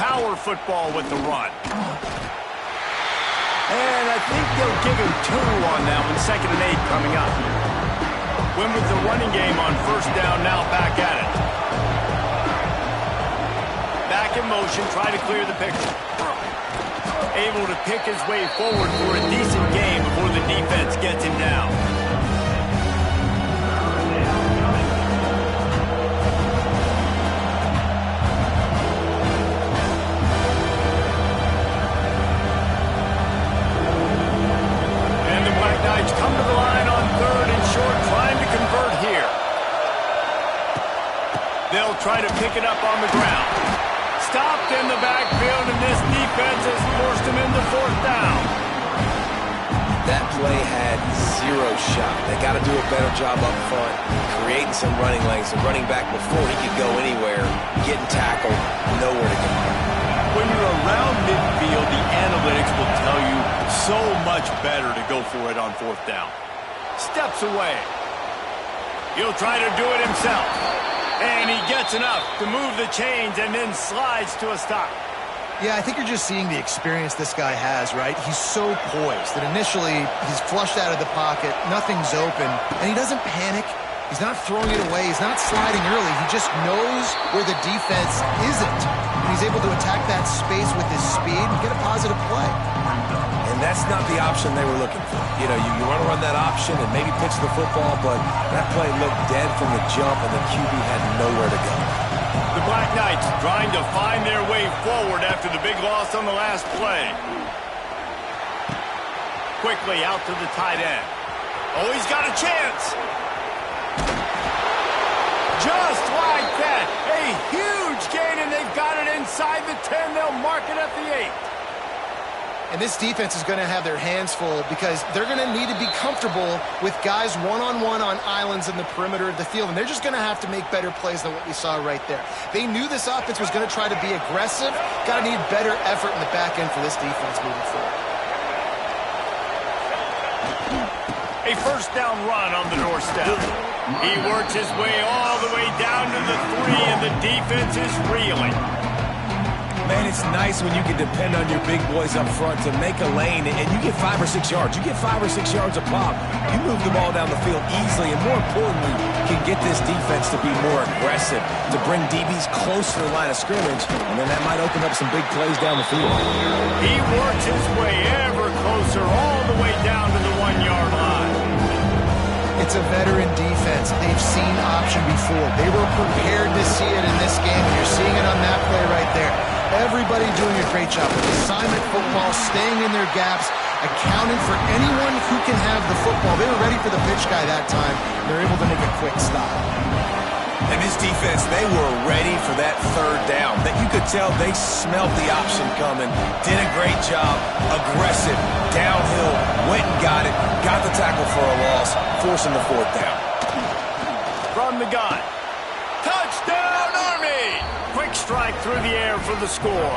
power football with the run. And I think they'll give him 2 on that one. 2nd and 8 coming up. Win with the running game on 1st down, now back at it. Back in motion, try to clear the picture. Able to pick his way forward for a decent game before the defense gets him down. And the Black Knights come to the line on 3rd and short, trying to convert here. They'll try to pick it up on the ground. Stopped in the backfield, and this defense has forced him into 4th down. That play had 0 shot. They got to do a better job up front, creating some running lanes. The running back, before he could go anywhere, getting tackled, nowhere to go. When you're around midfield, the analytics will tell you so much better to go for it on 4th down. Steps away. He'll try to do it himself. And he gets enough to move the chains and then slides to a stop. Yeah, I think you're just seeing the experience this guy has, right? He's so poised that initially he's flushed out of the pocket, nothing's open, and he doesn't panic. He's not throwing it away. He's not sliding early. He just knows where the defense isn't. And he's able to attack that space with his speed and get a positive play. And that's not the option they were looking for. You know, you want to run that option and maybe pitch the football, but that play looked dead from the jump, and the QB had nowhere to go. The Black Knights trying to find their way forward after the big loss on the last play. Quickly out to the tight end. Oh, he's got a chance. Just like that. A huge gain, and they've got it inside the 10. They'll mark it at the 8. And this defense is going to have their hands full because they're going to need to be comfortable with guys one-on-one on islands in the perimeter of the field. And they're just going to have to make better plays than what we saw right there. They knew this offense was going to try to be aggressive. Got to need better effort in the back end for this defense moving forward. A 1st down run on the doorstep. He works his way all the way down to the 3, and the defense is reeling. Man, it's nice when you can depend on your big boys up front to make a lane, and you get 5 or 6 yards. You get 5 or 6 yards a pop. You move the ball down the field easily, and more importantly, can get this defense to be more aggressive, to bring DBs close to the line of scrimmage, and then that might open up some big plays down the field. He works his way ever closer all the way down to the 1-yard line. It's a veteran defense. They've seen option before. They were prepared to see it in this game, and you're seeing it on that play right there. Everybody doing a great job with assignment football, staying in their gaps, accounting for anyone who can have the football. They were ready for the pitch guy that time. They're able to make a quick stop. And this defense, they were ready for that 3rd down. That you could tell they smelled the option coming. Did a great job. Aggressive. Downhill. Went and got it. Got the tackle for a loss. Forcing the 4th down. From the gun. Touchdown, Army! Quick strike through the air for the score.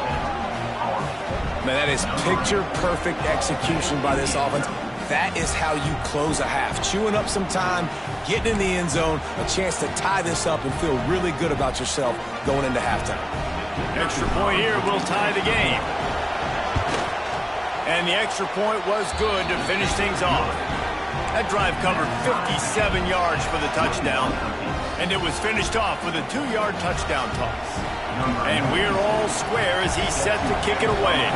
Man, that is picture-perfect execution by this offense. That is how you close a half. Chewing up some time, getting in the end zone, a chance to tie this up and feel really good about yourself going into halftime. Extra point here will tie the game. And the extra point was good to finish things off. That drive covered 57 yards for the touchdown. And it was finished off with a 2-yard touchdown toss. And we're all square as he's set to kick it away.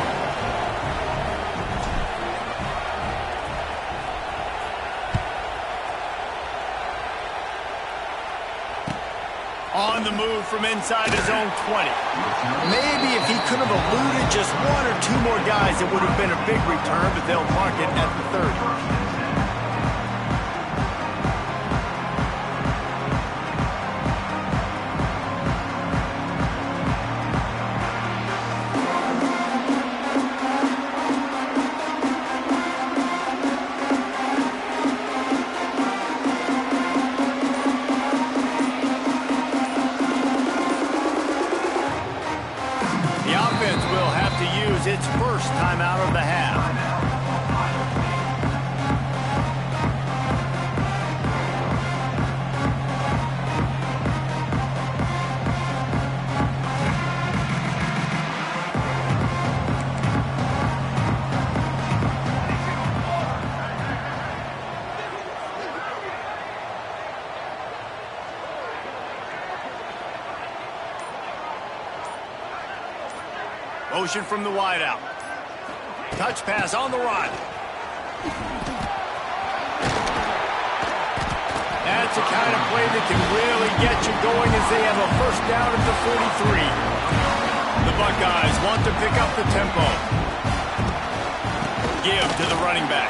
On the move from inside his own 20. Maybe if he could have eluded just 1 or 2 more guys, it would have been a big return, but they'll mark it at the 30. Its first timeout of the half. Motion from the wideout. Touch pass on the run. That's the kind of play that can really get you going as they have a first down at the 43. The Buckeyes want to pick up the tempo. Give to the running back.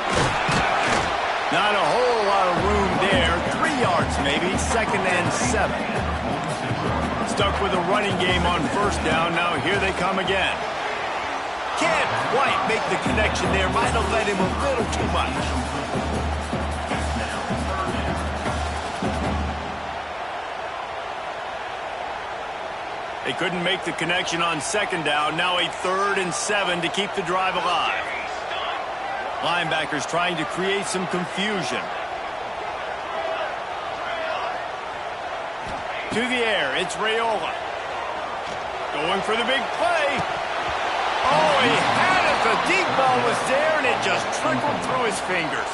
Not a whole lot of room there. 3 yards maybe, 2nd and 7. Stuck with a running game on first down. Now here they come again. Can't quite make the connection there. Might have led him a little too much. They couldn't make the connection on 2nd down. Now a 3rd and 7 to keep the drive alive. Linebackers trying to create some confusion. To the air, it's Raiola. Going for the big play. Oh, he had it. The deep ball was there, and it just trickled through his fingers.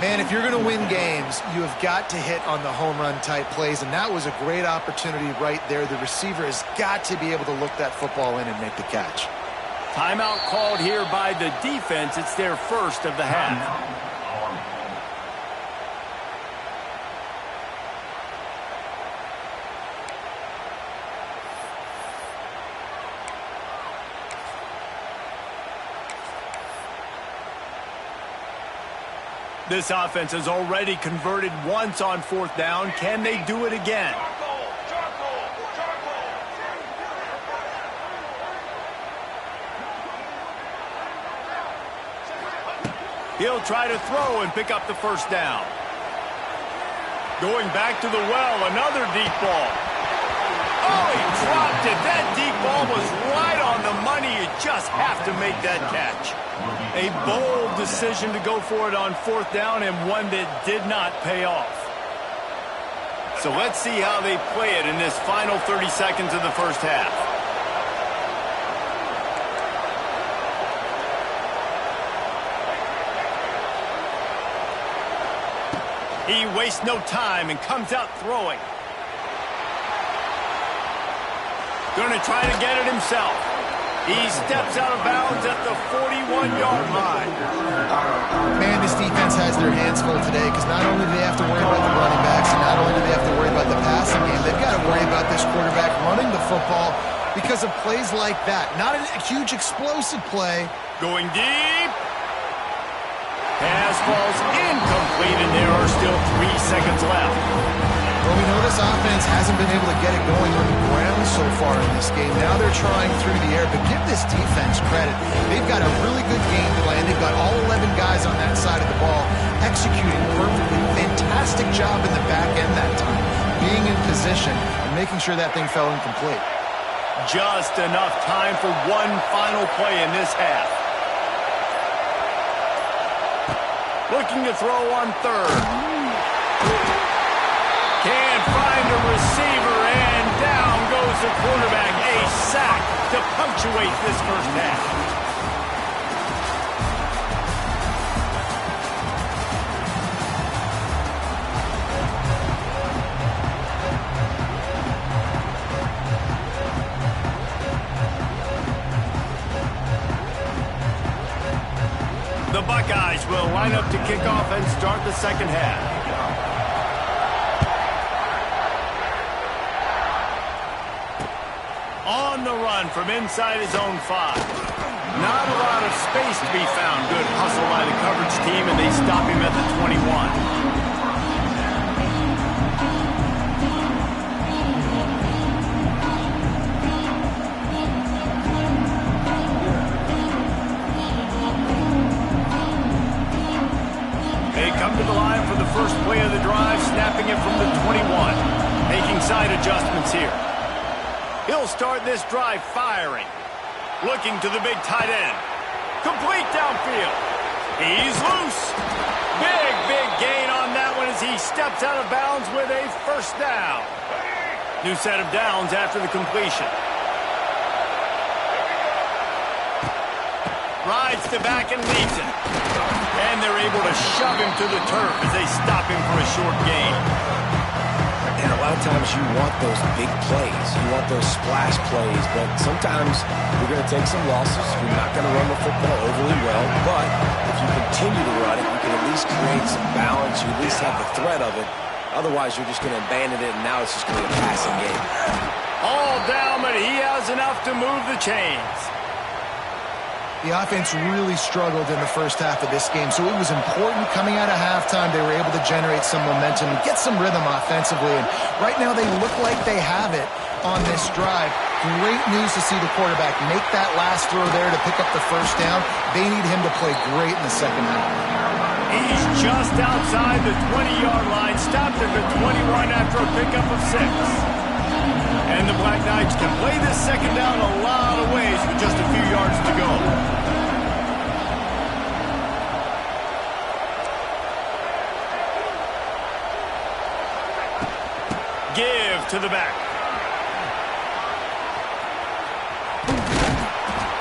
Man, if you're going to win games, you have got to hit on the home run type plays, and that was a great opportunity right there. The receiver has got to be able to look that football in and make the catch. Timeout called here by the defense. It's their first of the half. This offense has already converted once on 4th down. Can they do it again? He'll try to throw and pick up the first down. Going back to the well, another deep ball. Oh, he dropped it. That deep ball was right on the money. You just have to make that catch. A bold decision to go for it on 4th down, and one that did not pay off. So let's see how they play it in this final 30 seconds of the first half. He wastes no time and comes out throwing. Going to try to get it himself. He steps out of bounds at the 41-yard line. Man, this defense has their hands full today because not only do they have to worry about the running backs and not only do they have to worry about the passing game, they've got to worry about this quarterback running the football because of plays like that. Not a huge explosive play. Going deep. Pass falls incomplete, and there are still 3 seconds left. Well, we know this offense hasn't been able to get it going on the ground so far in this game. Now they're trying through the air, but give this defense credit. They've got a really good game plan. They've got all 11 guys on that side of the ball executing perfectly. Fantastic job in the back end that time, being in position and making sure that thing fell incomplete. Just enough time for one final play in this half. Looking to throw on 3rd. Can't find a receiver, and down goes the quarterback. A sack to punctuate this first half. The Buckeyes will line up to kick off and start the second half. On the run from inside his own 5. Not a lot of space to be found. Good hustle by the coverage team, and they stop him at the 21. Come to the line for the first play of the drive, snapping it from the 21. Making side adjustments here. He'll start this drive firing. Looking to the big tight end. Complete downfield. He's loose. Big gain on that one as he steps out of bounds with a first down. New set of downs after the completion. Rides the back and leads it. And they're able to shove him to the turf as they stop him for a short gain. And a lot lot of times you want those big plays. You want those splash plays, but sometimes you're going to take some losses. You're not going to run the football overly well, but if you continue to run it, you can at least create some balance. You at least have the threat of it. Otherwise, you're just going to abandon it, and now it's just going to be a passing game. All down, but he has enough to move the chains. The offense really struggled in the first half of this game, so it was important coming out of halftime they were able to generate some momentum and get some rhythm offensively. And right now they look like they have it on this drive. Great news to see the quarterback make that last throw there to pick up the first down. They need him to play great in the second half. He's just outside the 20-yard line, stopped at the 21 after a pickup of 6. And the Black Knights can play this second down a lot of ways with just a few yards to go. Give to the back.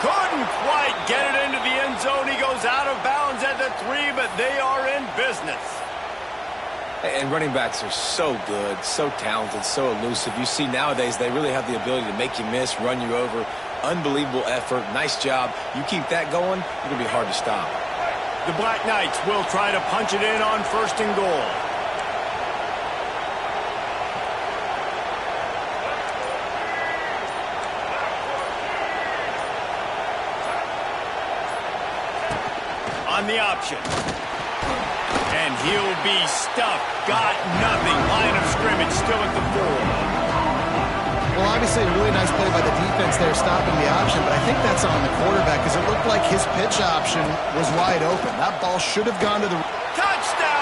Couldn't quite get it into the end zone. He goes out of bounds at the 3, but they are in business. And running backs are so good, so talented, so elusive. You see nowadays they really have the ability to make you miss, run you over. Unbelievable effort. Nice job. You keep that going, it'll be hard to stop. The Black Knights will try to punch it in on 1st and goal. On the option. And he'll be stuffed. Got nothing. Line of scrimmage still at the 4. Well, obviously a really nice play by the defense there stopping the option, but I think that's on the quarterback because it looked like his pitch option was wide open. That ball should have gone to the... Touchdown!